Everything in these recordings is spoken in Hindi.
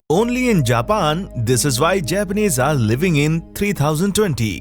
Only in Japan, this is why Japanese are living in 3020।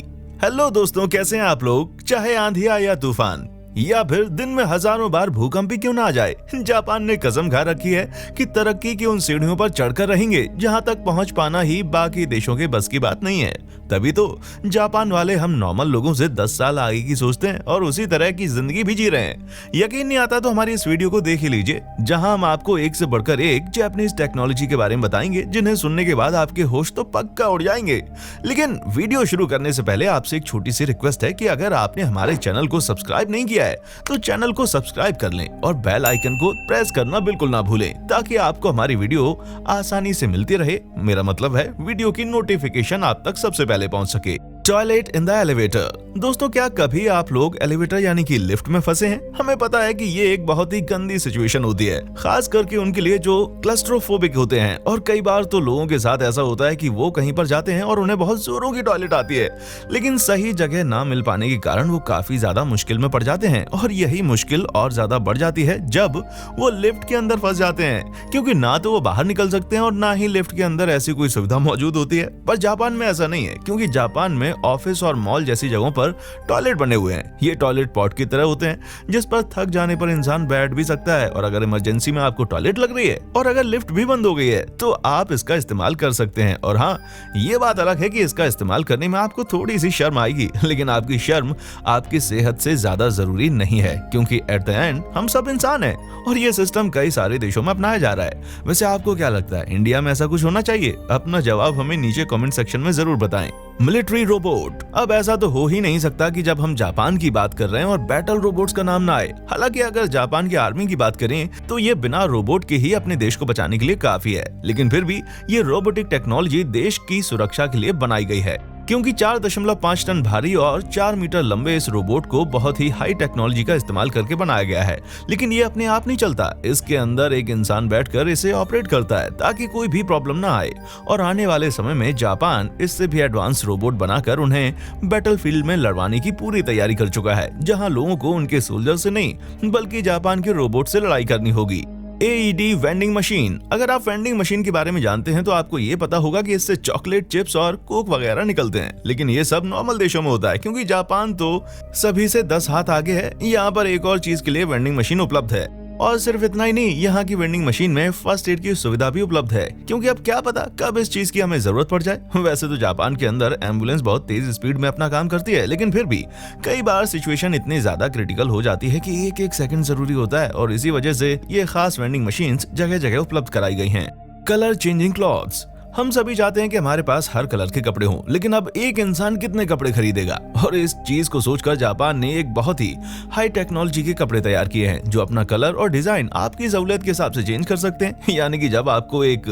Hello दोस्तों, कैसे हैं आप लोग? चाहे आंधी आए या तूफान या फिर दिन में हजारों बार भूकंप ही क्यों ना आ जाए, जापान ने कसम खा रखी है कि तरक्की की उन सीढ़ियों पर चढ़कर रहेंगे जहां तक पहुंच पाना ही बाकी देशों के बस की बात नहीं है। तभी तो जापान वाले हम नॉर्मल लोगों से 10 साल आगे की सोचते हैं और उसी तरह की जिंदगी भी जी रहे हैं। यकीन नहीं आता तो हमारी इस वीडियो को देख ही लीजिए, जहां हम आपको एक से बढ़कर एक जापानीज टेक्नोलॉजी के बारे में बताएंगे, जिन्हें सुनने के बाद आपके होश तो पक्का उड़ जाएंगे। लेकिन वीडियो शुरू करने से पहले आपसे एक छोटी सी रिक्वेस्ट है कि अगर आपने हमारे चैनल को सब्सक्राइब नहीं किया है तो चैनल को सब्सक्राइब कर लें और बेल आइकन को प्रेस करना बिल्कुल ना भूलें, ताकि आपको हमारी वीडियो आसानी से मिलती रहे। मेरा मतलब है वीडियो की नोटिफिकेशन आप तक सबसे पहले पहुंच सके। Toilet in the elevator. दोस्तों, क्या कभी आप लोग एलिवेटर यानी कि लिफ्ट में फंसे हैं? हमें पता है कि ये एक बहुत ही गंदी सिचुएशन होती है, खास करके उनके लिए जो क्लस्ट्रोफोबिक होते हैं। और कई बार तो लोगों के साथ ऐसा होता है कि वो कहीं पर जाते हैं और उन्हें बहुत जोरों की टॉयलेट आती है, लेकिन सही जगह ना मिल पाने के कारण वो काफी ज्यादा मुश्किल में पड़ जाते हैं। और यही मुश्किल और ज्यादा बढ़ जाती है जब वो लिफ्ट के अंदर फंस जाते हैं, क्योंकि ना तो वो बाहर निकल सकते हैं और ना ही लिफ्ट के अंदर ऐसी कोई सुविधा मौजूद होती है। पर जापान में ऐसा नहीं है, क्योंकि जापान में ऑफिस और मॉल जैसी जगहों पर टॉयलेट बने हुए हैं। ये टॉयलेट पॉट की तरह होते हैं, जिस पर थक जाने पर इंसान बैठ भी सकता है, और अगर इमरजेंसी में आपको टॉयलेट लग रही है और अगर लिफ्ट भी बंद हो गई है तो आप इसका इस्तेमाल कर सकते हैं। और हाँ, ये बात अलग है कि इसका इस्तेमाल करने में आपको थोड़ी सी शर्म आएगी, लेकिन आपकी शर्म आपकी सेहत से ज्यादा जरूरी नहीं है, क्योंकि एट द एंड हम सब इंसान हैं और ये सिस्टम कई सारे देशों में अपनाया जा रहा है। वैसे आपको क्या लगता है, इंडिया में ऐसा कुछ होना चाहिए? अपना जवाब हमें नीचे कमेंट सेक्शन में जरूर बताएं। Military robot. अब ऐसा तो हो ही नहीं सकता कि जब हम जापान की बात कर रहे हैं और बैटल रोबोट्स का नाम ना आए। हालांकि अगर जापान की आर्मी की बात करें तो ये बिना रोबोट के ही अपने देश को बचाने के लिए काफी है, लेकिन फिर भी ये रोबोटिक टेक्नोलॉजी देश की सुरक्षा के लिए बनाई गई है, क्योंकि 4.5 टन भारी और 4 मीटर लंबे इस रोबोट को बहुत ही हाई टेक्नोलॉजी का इस्तेमाल करके बनाया गया है। लेकिन ये अपने आप नहीं चलता, इसके अंदर एक इंसान बैठकर इसे ऑपरेट करता है ताकि कोई भी प्रॉब्लम ना आए। और आने वाले समय में जापान इससे भी एडवांस रोबोट बनाकर उन्हें बैटलफील्ड में लड़वाने की पूरी तैयारी कर चुका है, जहां लोगों को उनके सोल्जर से नहीं बल्कि जापान के रोबोट से लड़ाई करनी होगी। AED vending machine. अगर आप वेंडिंग मशीन के बारे में जानते हैं तो आपको ये पता होगा कि इससे चॉकलेट, चिप्स और कोक वगैरह निकलते हैं, लेकिन ये सब नॉर्मल देशों में होता है, क्योंकि जापान तो सभी से 10 हाथ आगे है। यहाँ पर एक और चीज के लिए वेंडिंग मशीन उपलब्ध है, और सिर्फ इतना ही नहीं, यहाँ की वेंडिंग मशीन में फर्स्ट एड की सुविधा भी उपलब्ध है, क्योंकि अब क्या पता कब इस चीज की हमें जरूरत पड़ जाए। वैसे तो जापान के अंदर एम्बुलेंस बहुत तेज स्पीड में अपना काम करती है, लेकिन फिर भी कई बार सिचुएशन इतनी ज्यादा क्रिटिकल हो जाती है कि एक एक सेकंड जरूरी होता है, और इसी वजह से ये खास वेंडिंग मशीन जगह जगह उपलब्ध कराई गई हैं। Colour changing clothes. हम सभी चाहते हैं कि हमारे पास हर कलर के कपड़े हों, लेकिन अब एक इंसान कितने कपड़े खरीदेगा? और इस चीज को सोचकर जापान ने एक बहुत ही हाई टेक्नोलॉजी के कपड़े तैयार किए हैं, जो अपना कलर और डिजाइन आपकी सहूलियत के हिसाब से चेंज कर सकते हैं। यानी कि जब आपको एक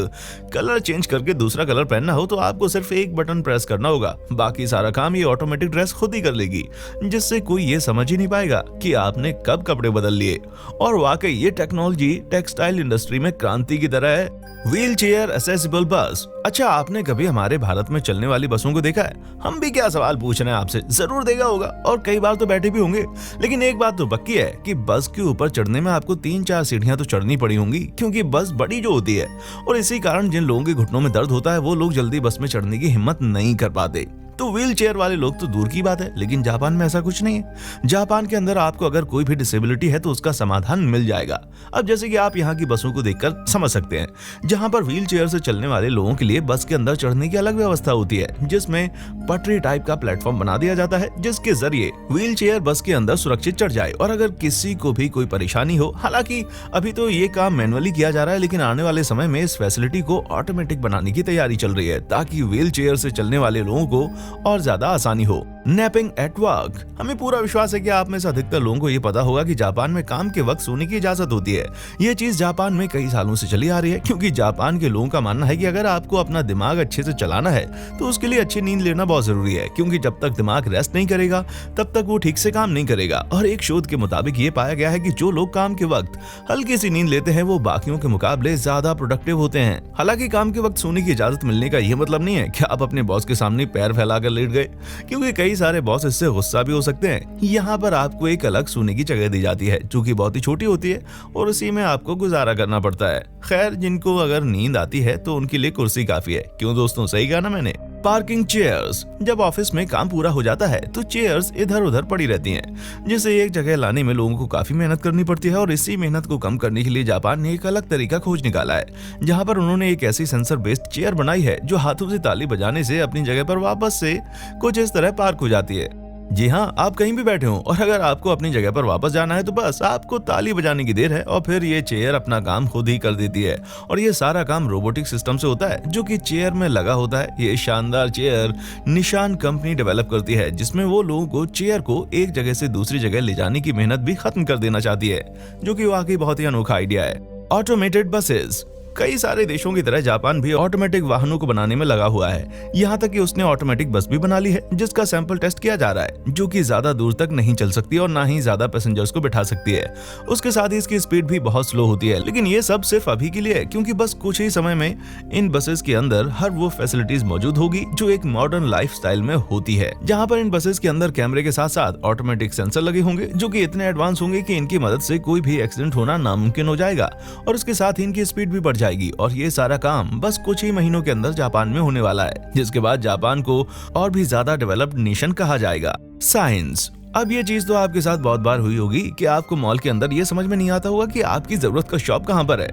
कलर चेंज करके दूसरा कलर पहनना हो तो आपको सिर्फ एक बटन प्रेस करना होगा, बाकी सारा काम ये ऑटोमेटिक ड्रेस खुद ही कर लेगी, जिससे कोई ये समझ ही नहीं पाएगा कि आपने कब कपड़े बदल लिए। और वाकई ये टेक्नोलॉजी टेक्सटाइल इंडस्ट्री में क्रांति की तरह है। व्हील चेयर एक्सेसिबल बस। अच्छा, आपने कभी हमारे भारत में चलने वाली बसों को देखा है? हम भी क्या सवाल पूछ रहे हैं आपसे, जरूर देखा होगा और कई बार तो बैठे भी होंगे। लेकिन एक बात तो पक्की है कि बस के ऊपर चढ़ने में आपको 3-4 सीढ़ियां तो चढ़नी पड़ी होंगी, क्योंकि बस बड़ी जो होती है, और इसी कारण जिन लोगों के घुटनों में दर्द होता है वो लोग जल्दी बस में चढ़ने की हिम्मत नहीं कर पाते। तो व्हील चेयर वाले लोग तो दूर की बात है, लेकिन जापान में ऐसा कुछ नहीं है। जापान के अंदर आपको अगर कोई भी डिसेबिलिटी है तो उसका समाधान मिल जाएगा। अब जैसे कि आप यहाँ की बसों को देखकर समझ सकते हैं, जहाँ पर व्हील चेयर से चलने वाले लोगों के लिए बस के अंदर चढ़ने की अलग व्यवस्था होती है, जिसमें पटरी टाइप का प्लेटफॉर्म बना दिया जाता है, जिसके जरिए व्हील चेयर बस के अंदर सुरक्षित चढ़ जाए। और अगर किसी को भी कोई परेशानी हो, हालांकि अभी तो ये काम मैनुअली किया जा रहा है, लेकिन आने वाले समय में इस फैसिलिटी को ऑटोमेटिक बनाने की तैयारी चल रही है, ताकि व्हील चेयर से चलने वाले लोगों को और ज्यादा आसानी हो। Napping at work. हमें पूरा विश्वास है कि आप में से अधिकतर लोगों को ये पता होगा कि जापान में काम के वक्त सोने की इजाजत होती है। ये चीज जापान में कई सालों से चली आ रही है, क्योंकि जापान के लोगों का मानना है कि अगर आपको अपना दिमाग अच्छे से चलाना है तो उसके लिए अच्छी नींद लेना बहुत जरूरी है, क्योंकि जब तक दिमाग रेस्ट नहीं करेगा तब तक वो ठीक से काम नहीं करेगा। और एक शोध के मुताबिक ये पाया गया है कि जो लोग काम के वक्त हल्की सी नींद लेते हैं वो बाकियों के मुकाबले ज्यादा प्रोडक्टिव होते हैं। हालांकि काम के वक्त सोने की इजाजत मिलने का ये मतलब नहीं है कि आप अपने बॉस के सामने पैर फैला लाकर लेट गए, क्योंकि कई सारे बॉस इससे गुस्सा भी हो सकते हैं। यहाँ पर आपको एक अलग सोने की जगह दी जाती है जो कि बहुत ही छोटी होती है और उसी में आपको गुजारा करना पड़ता है। खैर, जिनको अगर नींद आती है तो उनके लिए कुर्सी काफी है। क्यों दोस्तों, सही कहा ना मैंने। Parking chairs. जब ऑफिस में काम पूरा हो जाता है तो चेयर्स इधर उधर पड़ी रहती हैं, जिसे एक जगह लाने में लोगों को काफी मेहनत करनी पड़ती है। और इसी मेहनत को कम करने के लिए जापान ने एक अलग तरीका खोज निकाला है, जहां पर उन्होंने एक ऐसी सेंसर बेस्ड चेयर बनाई है जो हाथों से ताली बजाने से अपनी जगह पर वापस से कुछ इस तरह पार्क हो जाती है। जी हाँ, आप कहीं भी बैठे हो और अगर आपको अपनी जगह पर वापस जाना है तो बस आपको ताली बजाने की देर है और फिर ये चेयर अपना काम खुद ही कर देती है। और ये सारा काम रोबोटिक सिस्टम से होता है जो कि चेयर में लगा होता है। ये शानदार चेयर निशान कंपनी डेवलप करती है, जिसमें वो लोगों को चेयर को एक जगह से दूसरी जगह ले जाने की मेहनत भी खत्म कर देना चाहती है, जो कि वाकई बहुत ही अनोखा आइडिया है। Automated buses. कई सारे देशों की तरह जापान भी ऑटोमेटिक वाहनों को बनाने में लगा हुआ है। यहाँ तक कि उसने ऑटोमेटिक बस भी बना ली है, जिसका सैंपल टेस्ट किया जा रहा है, जो कि ज्यादा दूर तक नहीं चल सकती और ना ही ज्यादा पैसेंजर्स को बिठा सकती है। उसके साथ ही इसकी स्पीड भी बहुत स्लो होती है। लेकिन ये सब सिर्फ अभी के लिए है, क्योंकि बस कुछ ही समय में इन बसेस के अंदर हर वो फैसिलिटीज मौजूद होगी जो एक मॉडर्न लाइफ स्टाइल में होती है। जहाँ पर इन बसेस के अंदर कैमरे के साथ साथ ऑटोमेटिक सेंसर लगे होंगे, जो कि इतने एडवांस होंगे कि इनकी मदद से कोई भी एक्सीडेंट होना नामुमकिन हो जाएगा। और उसके साथ ही इनकी स्पीड भी बढ़ जाएगी। और ये सारा काम बस कुछ ही महीनों के अंदर जापान में होने वाला है, जिसके बाद जापान को और भी ज्यादा डेवलप्ड नेशन कहा जाएगा। साइंस। अब ये चीज तो आपके साथ बहुत बार हुई होगी कि आपको मॉल के अंदर ये समझ में नहीं आता होगा कि आपकी जरूरत का शॉप कहाँ पर है।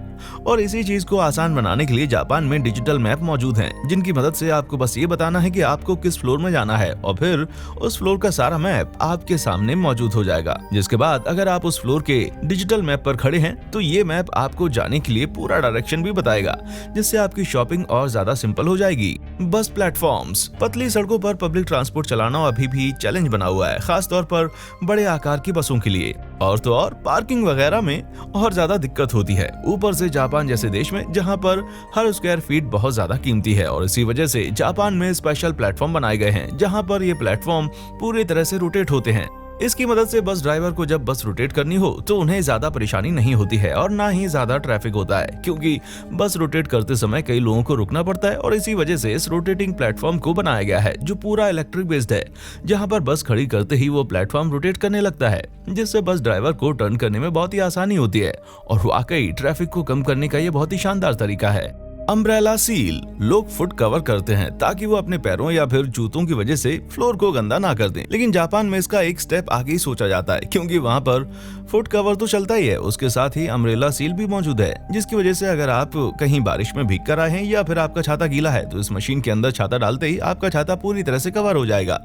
और इसी चीज को आसान बनाने के लिए जापान में डिजिटल मैप मौजूद हैं, जिनकी मदद से आपको बस ये बताना है कि आपको किस फ्लोर में जाना है और फिर उस फ्लोर का सारा मैप आपके सामने मौजूद हो जाएगा। जिसके बाद अगर आप उस फ्लोर के डिजिटल मैप पर खड़े हैं तो ये मैप आपको जाने के लिए पूरा डायरेक्शन भी बताएगा, जिससे आपकी शॉपिंग और ज्यादा सिंपल हो जाएगी। बस प्लेटफॉर्म्स। पतली सड़कों पर पब्लिक ट्रांसपोर्ट चलाना अभी भी चैलेंज बना हुआ है, खासतौर पर बड़े आकार की बसों के लिए। और तो और पार्किंग वगैरह में और ज्यादा दिक्कत होती है, ऊपर से जापान जैसे देश में जहां पर हर स्क्वायर फीट बहुत ज्यादा कीमती है। और इसी वजह से जापान में स्पेशल प्लेटफॉर्म बनाए गए हैं, जहां पर ये प्लेटफॉर्म पूरी तरह से रोटेट होते हैं। इसकी मदद से बस ड्राइवर को जब बस रोटेट करनी हो तो उन्हें ज्यादा परेशानी नहीं होती है और ना ही ज्यादा ट्रैफिक होता है, क्योंकि बस रोटेट करते समय कई लोगों को रुकना पड़ता है। और इसी वजह से इस रोटेटिंग प्लेटफॉर्म को बनाया गया है, जो पूरा इलेक्ट्रिक बेस्ड है, जहां पर बस खड़ी करते ही वो प्लेटफॉर्म रोटेट करने लगता है, जिससे बस ड्राइवर को टर्न करने में बहुत ही आसानी होती है। और वाकई ट्रैफिक को कम करने का ये बहुत ही शानदार तरीका है। Umbrella seal. लोग फुट कवर करते हैं ताकि वो अपने पैरों या फिर जूतों की वजह से फ्लोर को गंदा ना कर दें, लेकिन जापान में इसका एक स्टेप आगे ही सोचा जाता है, क्योंकि वहाँ पर फुट कवर तो चलता ही है, उसके साथ ही अम्ब्रेला सील भी मौजूद है, जिसकी वजह से अगर आप कहीं बारिश में भीग कर आए हैं या फिर आपका छाता गीला है तो इस मशीन के अंदर छाता डालते ही आपका छाता पूरी तरह से कवर हो जाएगा,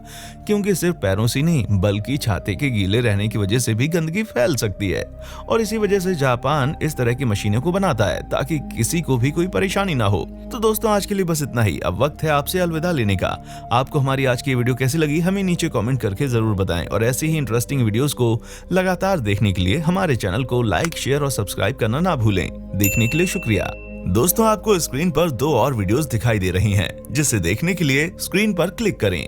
क्योंकि सिर्फ पैरों से नहीं बल्कि छाते के गीले रहने की वजह से भी गंदगी फैल सकती है। और इसी वजह से जापान इस तरह की मशीनों को बनाता है ताकि किसी को भी कोई परेशानी ना हो। तो दोस्तों, आज के लिए बस इतना ही। अब वक्त है आपसे अलविदा लेने का। आपको हमारी आज की वीडियो कैसी लगी हमें नीचे कमेंट करके जरूर बताएं और ऐसी ही इंटरेस्टिंग वीडियोस को लगातार देखने के लिए हमारे चैनल को लाइक, शेयर और सब्सक्राइब करना ना भूलें। देखने के लिए शुक्रिया। दोस्तों, आपको स्क्रीन पर 2 और वीडियोस दिखाई दे रही हैं, जिसे देखने के लिए स्क्रीन पर क्लिक करें।